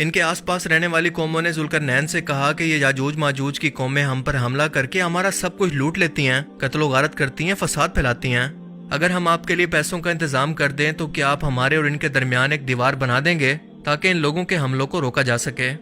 ان کے آس پاس رہنے والی قوموں نے ذوالقرنین سے کہا کہ یہ یاجوج ماجوج کی قومیں ہم پر حملہ کر کے ہمارا سب کچھ لوٹ لیتی ہیں، قتل و غارت کرتی ہیں، فساد پھیلاتی ہیں۔ اگر ہم آپ کے لیے پیسوں کا انتظام کر دیں تو کیا آپ ہمارے اور ان کے درمیان ایک دیوار بنا دیں گے تاکہ ان لوگوں کے حملوں کو روکا جا سکے؟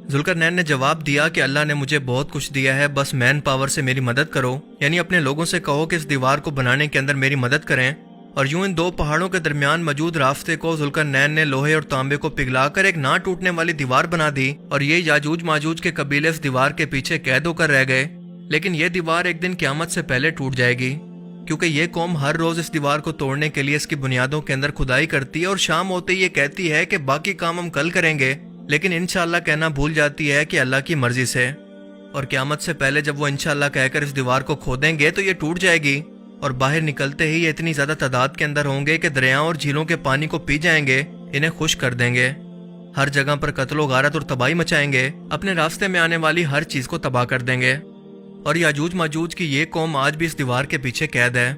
ذوالقرنین نے جواب دیا کہ اللہ نے مجھے بہت کچھ دیا ہے، بس مین پاور سے میری مدد کرو، یعنی اپنے لوگوں سے کہو کہ اس دیوار کو بنانے کے اندر میری مدد کریں۔ اور یوں ان دو پہاڑوں کے درمیان موجود راستے کو ذوالقرنین نے لوہے اور تانبے کو پگھلا کر ایک نہ ٹوٹنے والی دیوار بنا دی، اور یہ یاجوج ماجوج کے قبیلے اس دیوار کے پیچھے قید ہو کر رہ گئے۔ لیکن یہ دیوار ایک دن قیامت سے پہلے ٹوٹ جائے گی، کیونکہ یہ قوم ہر روز اس دیوار کو توڑنے کے لیے اس کی بنیادوں کے اندر کھدائی کرتی ہے، اور شام ہوتے ہی یہ کہتی ہے کہ باقی کام ہم کل کریں گے، لیکن انشاءاللہ کہنا بھول جاتی ہے کہ اللہ کی مرضی سے۔ اور قیامت سے پہلے جب وہ انشاءاللہ کہہ کر اس دیوار کو کھودیں گے تو یہ ٹوٹ جائے گی، اور باہر نکلتے ہی یہ اتنی زیادہ تعداد کے اندر ہوں گے کہ دریاؤں اور جھیلوں کے پانی کو پی جائیں گے، انہیں خشک کر دیں گے، ہر جگہ پر قتل و غارت اور تباہی مچائیں گے، اپنے راستے میں آنے والی ہر چیز کو تباہ کر دیں گے۔ اور یاجوج ماجوج کی یہ قوم آج بھی اس دیوار کے پیچھے قید ہے۔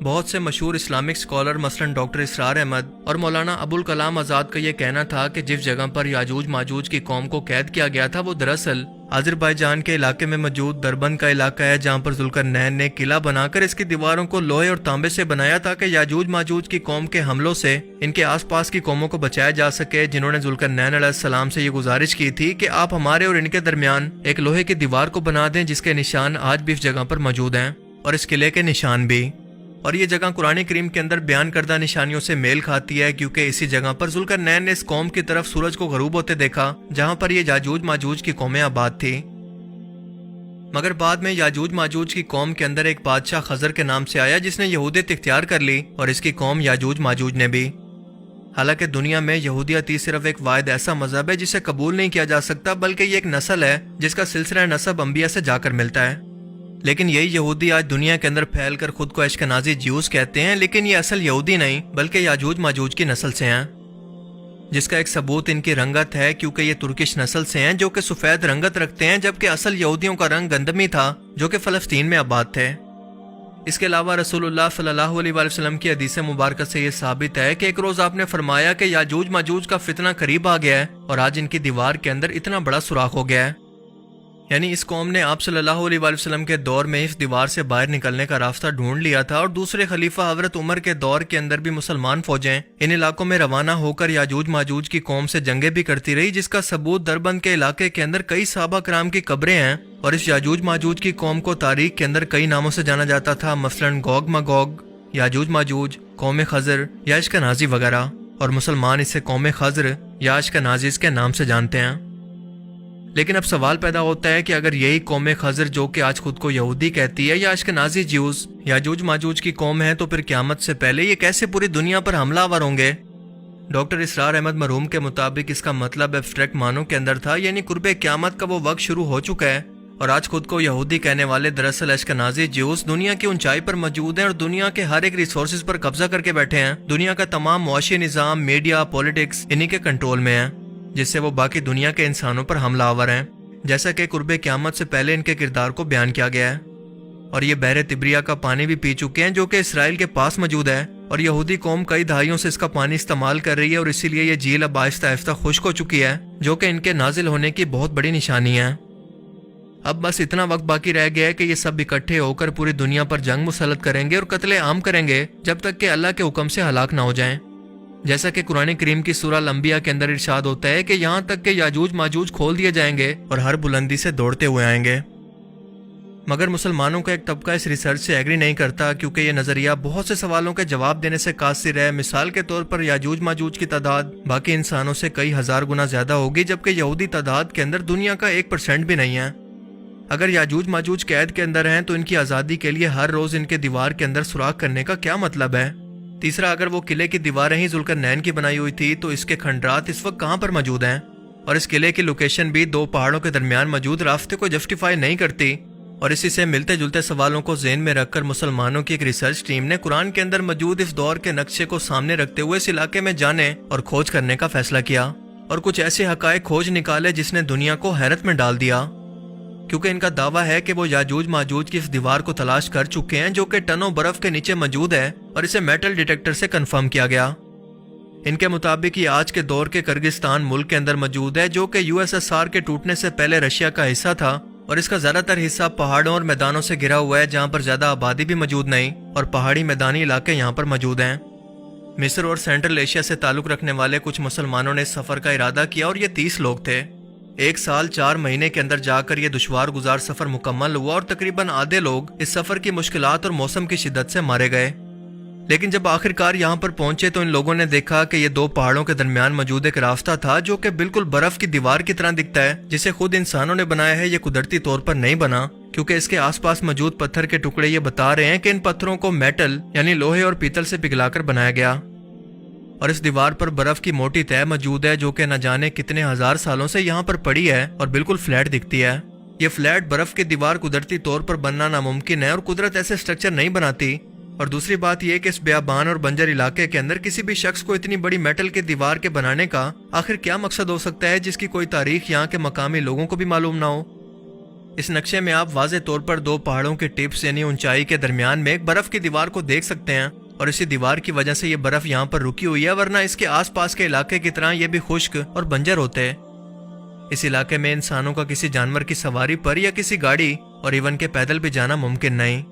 بہت سے مشہور اسلامک اسکالر مثلاً ڈاکٹر اسرار احمد اور مولانا ابوالکلام آزاد کا یہ کہنا تھا کہ جس جگہ پر یاجوج ماجوج کی قوم کو قید کیا گیا تھا وہ دراصل آذربائیجان کے علاقے میں موجود دربند کا علاقہ ہے، جہاں پر ذوالقرنین نے قلعہ بنا کر اس کی دیواروں کو لوہے اور تانبے سے بنایا تاکہ یاجوج ماجوج کی قوم کے حملوں سے ان کے آس پاس کی قوموں کو بچایا جا سکے، جنہوں نے ذوالقرنین علیہ السلام سے یہ گزارش کی تھی کہ آپ ہمارے اور ان کے درمیان ایک لوہے کی دیوار کو بنا دیں جس کے نشان آج بھی اس جگہ پر موجود ہیں، اور اس قلعے کے نشان بھی۔ اور یہ جگہ قرآن کریم کے اندر بیان کردہ نشانیوں سے میل کھاتی ہے، کیونکہ اسی جگہ پر ذوالقرنین نے اس قوم کی طرف سورج کو غروب ہوتے دیکھا جہاں پر یہ یاجوج ماجوج کی قومیں آباد تھی۔ مگر بعد میں یاجوج ماجوج کی قوم کے اندر ایک بادشاہ خضر کے نام سے آیا جس نے یہودیت اختیار کر لی، اور اس کی قوم یاجوج ماجوج نے بھی۔ حالانکہ دنیا میں یہودیت ہی صرف ایک واحد ایسا مذہب ہے جسے قبول نہیں کیا جا سکتا، بلکہ یہ ایک نسل ہے جس کا سلسلہ نسب انبیاء سے جا کر ملتا ہے۔ لیکن یہی یہودی آج دنیا کے اندر پھیل کر خود کو اشکنازی جیوز کہتے ہیں، لیکن یہ اصل یہودی نہیں بلکہ یاجوج ماجوج کی نسل سے ہیں، جس کا ایک ثبوت ان کی رنگت ہے، کیونکہ یہ ترکش نسل سے ہیں جو کہ سفید رنگت رکھتے ہیں، جبکہ اصل یہودیوں کا رنگ گندمی تھا جو کہ فلسطین میں آباد تھے۔ اس کے علاوہ رسول اللہ صلی اللہ علیہ وآلہ وسلم کی حدیث مبارکہ سے یہ ثابت ہے کہ ایک روز آپ نے فرمایا کہ یاجوج ماجوج کا فتنہ قریب آ گیا ہے، اور آج ان کی دیوار کے اندر اتنا بڑا سوراخ ہو گیا ہے۔ یعنی اس قوم نے آپ صلی اللہ علیہ وآلہ وسلم کے دور میں اس دیوار سے باہر نکلنے کا راستہ ڈھونڈ لیا تھا، اور دوسرے خلیفہ حضرت عمر کے دور کے اندر بھی مسلمان فوجیں ان علاقوں میں روانہ ہو کر یاجوج ماجوج کی قوم سے جنگیں بھی کرتی رہی، جس کا ثبوت دربند کے علاقے کے اندر کئی صحابہ کرام کی قبریں ہیں، اور اس یاجوج ماجوج کی قوم کو تاریخ کے اندر کئی ناموں سے جانا جاتا تھا، مثلاً گوگ ماگوگ، یاجوج ماجوج، قوم خضر یا اشکنازی وغیرہ، اور مسلمان اسے قوم خضر یا اشکنازی کے نام سے جانتے ہیں۔ لیکن اب سوال پیدا ہوتا ہے کہ اگر یہی قوم خضر جو کہ آج خود کو یہودی کہتی ہے یا اشکنازی جیوز یاجوج ماجوج کی قوم ہے، تو پھر قیامت سے پہلے یہ کیسے پوری دنیا پر حملہ آور ہوں گے؟ ڈاکٹر اسرار احمد مرحوم کے مطابق اس کا مطلب ایبسٹریکٹ معنوں کے اندر تھا، یعنی قرب قیامت کا وہ وقت شروع ہو چکا ہے، اور آج خود کو یہودی کہنے والے دراصل اشکنازی جیوز دنیا کی اونچائی پر موجود ہیں، اور دنیا کے ہر ایک ریسورسز پر قبضہ کر کے بیٹھے ہیں۔ دنیا کا تمام معاشی نظام، میڈیا، پولیٹکس انہی کے کنٹرول میں ہے، جس سے وہ باقی دنیا کے انسانوں پر حملہ آور ہیں، جیسا کہ قرب قیامت سے پہلے ان کے کردار کو بیان کیا گیا ہے۔ اور یہ بحر تبریہ کا پانی بھی پی چکے ہیں جو کہ اسرائیل کے پاس موجود ہے، اور یہودی قوم کئی دہائیوں سے اس کا پانی استعمال کر رہی ہے، اور اسی لیے یہ جھیل اب آہستہ آہستہ خشک ہو چکی ہے، جو کہ ان کے نازل ہونے کی بہت بڑی نشانی ہے۔ اب بس اتنا وقت باقی رہ گیا ہے کہ یہ سب اکٹھے ہو کر پوری دنیا پر جنگ مسلط کریں گے اور قتل عام کریں گے، جب تک کہ اللہ کے حکم سے ہلاک نہ ہو جائیں، جیسا کہ قرآن کریم کی سورہ الانبیاء کے اندر ارشاد ہوتا ہے کہ یہاں تک کہ یاجوج ماجوج کھول دیے جائیں گے اور ہر بلندی سے دوڑتے ہوئے آئیں گے۔ مگر مسلمانوں کا ایک طبقہ اس ریسرچ سے ایگری نہیں کرتا، کیونکہ یہ نظریہ بہت سے سوالوں کے جواب دینے سے قاصر ہے۔ مثال کے طور پر یاجوج ماجوج کی تعداد باقی انسانوں سے کئی ہزار گنا زیادہ ہوگی، جبکہ یہودی تعداد کے اندر دنیا کا 1% بھی نہیں ہے۔ اگر یاجوج ماجوج قید کے اندر ہیں تو ان کی آزادی کے لیے ہر روز ان کے دیوار کے اندر سوراخ کرنے کا کیا مطلب ہے؟ تیسرا، اگر وہ قلعے کی دیواریں ہی ذوالقرنین کی بنائی ہوئی تھی تو اس کے کھنڈرات اس وقت کہاں پر موجود ہیں؟ اور اس قلعے کی لوکیشن بھی دو پہاڑوں کے درمیان موجود راستے کو جسٹیفائی نہیں کرتی۔ اور اسی سے ملتے جلتے سوالوں کو ذہن میں رکھ کر مسلمانوں کی ایک ریسرچ ٹیم نے قرآن کے اندر موجود اس دور کے نقشے کو سامنے رکھتے ہوئے اس علاقے میں جانے اور کھوج کرنے کا فیصلہ کیا، اور کچھ ایسے حقائق کھوج نکالے جس نے دنیا کو حیرت میں ڈال دیا، کیونکہ ان کا دعویٰ ہے کہ وہ یاجوج ماجوج کی اس دیوار کو تلاش کر چکے ہیں جو کہ ٹنوں برف کے نیچے موجود ہے، اور اسے میٹل ڈیٹیکٹر سے کنفرم کیا گیا۔ ان کے مطابق یہ آج کے دور کے کرگستان ملک کے اندر موجود ہے، جو کہ USSR کے ٹوٹنے سے پہلے رشیا کا حصہ تھا، اور اس کا زیادہ تر حصہ پہاڑوں اور میدانوں سے گھرا ہوا ہے، جہاں پر زیادہ آبادی بھی موجود نہیں، اور پہاڑی میدانی علاقے یہاں پر موجود ہیں۔ مصر اور سینٹرل ایشیا سے تعلق رکھنے والے کچھ مسلمانوں نے اس سفر کا ارادہ کیا، اور یہ 30 لوگ تھے۔ 1 سال 4 مہینے کے اندر جا کر یہ دشوار گزار سفر مکمل ہوا، اور تقریباً آدھے لوگ اس سفر کی مشکلات اور موسم کی شدت سے مارے گئے۔ لیکن جب آخر کار یہاں پر پہنچے تو ان لوگوں نے دیکھا کہ یہ 2 پہاڑوں کے درمیان موجود ایک راستہ تھا، جو کہ بالکل برف کی دیوار کی طرح دکھتا ہے، جسے خود انسانوں نے بنایا ہے۔ یہ قدرتی طور پر نہیں بنا، کیونکہ اس کے آس پاس موجود پتھر کے ٹکڑے یہ بتا رہے ہیں کہ ان پتھروں کو میٹل یعنی لوہے اور پیتل سے پگھلا کر بنایا گیا، اور اس دیوار پر برف کی موٹی تہ موجود ہے، جو کہ نہ جانے کتنے ہزار سالوں سے یہاں پر پڑی ہے اور بالکل فلیٹ دکھتی ہے۔ یہ فلیٹ برف کی دیوار قدرتی طور پر بننا ناممکن ہے، اور قدرت ایسے سٹرکچر نہیں بناتی۔ اور دوسری بات یہ کہ اس بیابان اور بنجر علاقے کے اندر کسی بھی شخص کو اتنی بڑی میٹل کی دیوار کے بنانے کا آخر کیا مقصد ہو سکتا ہے، جس کی کوئی تاریخ یہاں کے مقامی لوگوں کو بھی معلوم نہ ہو۔ اس نقشے میں آپ واضح طور پر 2 پہاڑوں کے ٹپس یعنی اونچائی کے درمیان میں ایک برف کی دیوار کو دیکھ سکتے ہیں، اور اسی دیوار کی وجہ سے یہ برف یہاں پر رکی ہوئی ہے، ورنہ اس کے آس پاس کے علاقے کی طرح یہ بھی خشک اور بنجر ہوتے۔ اس علاقے میں انسانوں کا کسی جانور کی سواری پر یا کسی گاڑی اور ایون کے پیدل بھی جانا ممکن نہیں۔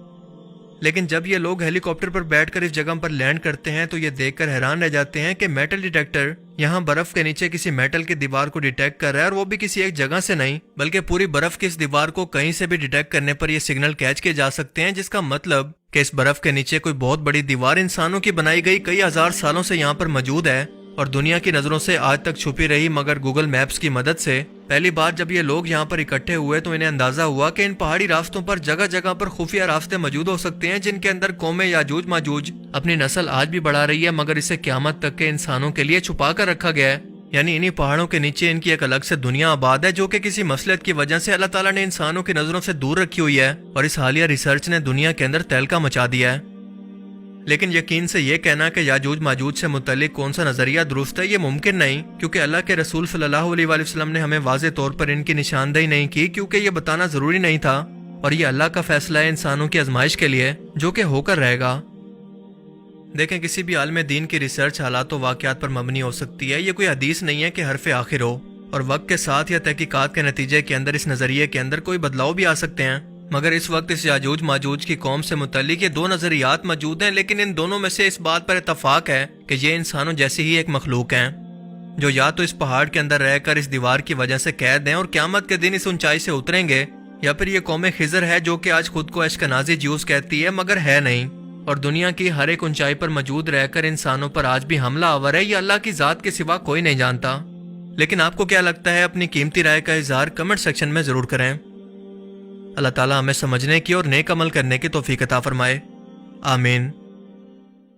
لیکن جب یہ لوگ ہیلی کاپٹر پر بیٹھ کر اس جگہ پر لینڈ کرتے ہیں تو یہ دیکھ کر حیران رہ جاتے ہیں کہ میٹل ڈیٹیکٹر یہاں برف کے نیچے کسی میٹل کی دیوار کو ڈیٹیکٹ کر رہا ہے، اور وہ بھی کسی ایک جگہ سے نہیں بلکہ پوری برف کی اس دیوار کو کہیں سے بھی ڈیٹیکٹ کرنے پر یہ سگنل کیچ کیے جا سکتے ہیں، جس کا مطلب کہ اس برف کے نیچے کوئی بہت بڑی دیوار انسانوں کی بنائی گئی کئی ہزار سالوں سے یہاں پر موجود ہے، اور دنیا کی نظروں سے آج تک چھپی رہی۔ مگر گوگل میپس کی مدد سے پہلی بار جب یہ لوگ یہاں پر اکٹھے ہوئے تو انہیں اندازہ ہوا کہ ان پہاڑی راستوں پر جگہ جگہ پر خفیہ راستے موجود ہو سکتے ہیں، جن کے اندر قوم یاجوج ماجوج اپنی نسل آج بھی بڑھا رہی ہے، مگر اسے قیامت تک کے انسانوں کے لیے چھپا کر رکھا گیا ہے۔ یعنی انہی پہاڑوں کے نیچے ان کی ایک الگ سے دنیا آباد ہے، جو کہ کسی مصلحت کی وجہ سے اللہ تعالیٰ نے انسانوں کی نظروں سے دور رکھی ہوئی ہے، اور اس حالیہ ریسرچ نے دنیا کے اندر تہلکہ مچا دیا ہے۔ لیکن یقین سے یہ کہنا کہ یاجوج ماجوج سے متعلق کون سا نظریہ درست ہے یہ ممکن نہیں، کیونکہ اللہ کے رسول صلی اللہ علیہ وآلہ وسلم نے ہمیں واضح طور پر ان کی نشاندہی نہیں کی، کیونکہ یہ بتانا ضروری نہیں تھا، اور یہ اللہ کا فیصلہ ہے انسانوں کی آزمائش کے لیے جو کہ ہو کر رہے گا۔ دیکھیں، کسی بھی عالم دین کی ریسرچ حالات و واقعات پر مبنی ہو سکتی ہے، یہ کوئی حدیث نہیں ہے کہ حرف آخر ہو، اور وقت کے ساتھ یا تحقیقات کے نتیجے کے اندر اس نظریے کے اندر کوئی بدلاؤ بھی آ سکتے ہیں۔ مگر اس وقت اس یاجوج ماجوج کی قوم سے متعلق یہ 2 نظریات موجود ہیں، لیکن ان دونوں میں سے اس بات پر اتفاق ہے کہ یہ انسانوں جیسی ہی ایک مخلوق ہیں، جو یا تو اس پہاڑ کے اندر رہ کر اس دیوار کی وجہ سے قید ہیں اور قیامت کے دن اس اونچائی سے اتریں گے، یا پھر یہ قوم خضر ہے جو کہ آج خود کو اشکنازی جیوز کہتی ہے مگر ہے نہیں، اور دنیا کی ہر ایک اونچائی پر موجود رہ کر انسانوں پر آج بھی حملہ آور ہے۔ یہ اللہ کی ذات کے سوا کوئی نہیں جانتا۔ لیکن آپ کو کیا لگتا ہے؟ اپنی قیمتی رائے کا اظہار کمنٹ سیکشن میں ضرور کریں۔ اللہ تعالیٰ ہمیں سمجھنے کی اور نیک عمل کرنے کی توفیق عطا فرمائے، آمین۔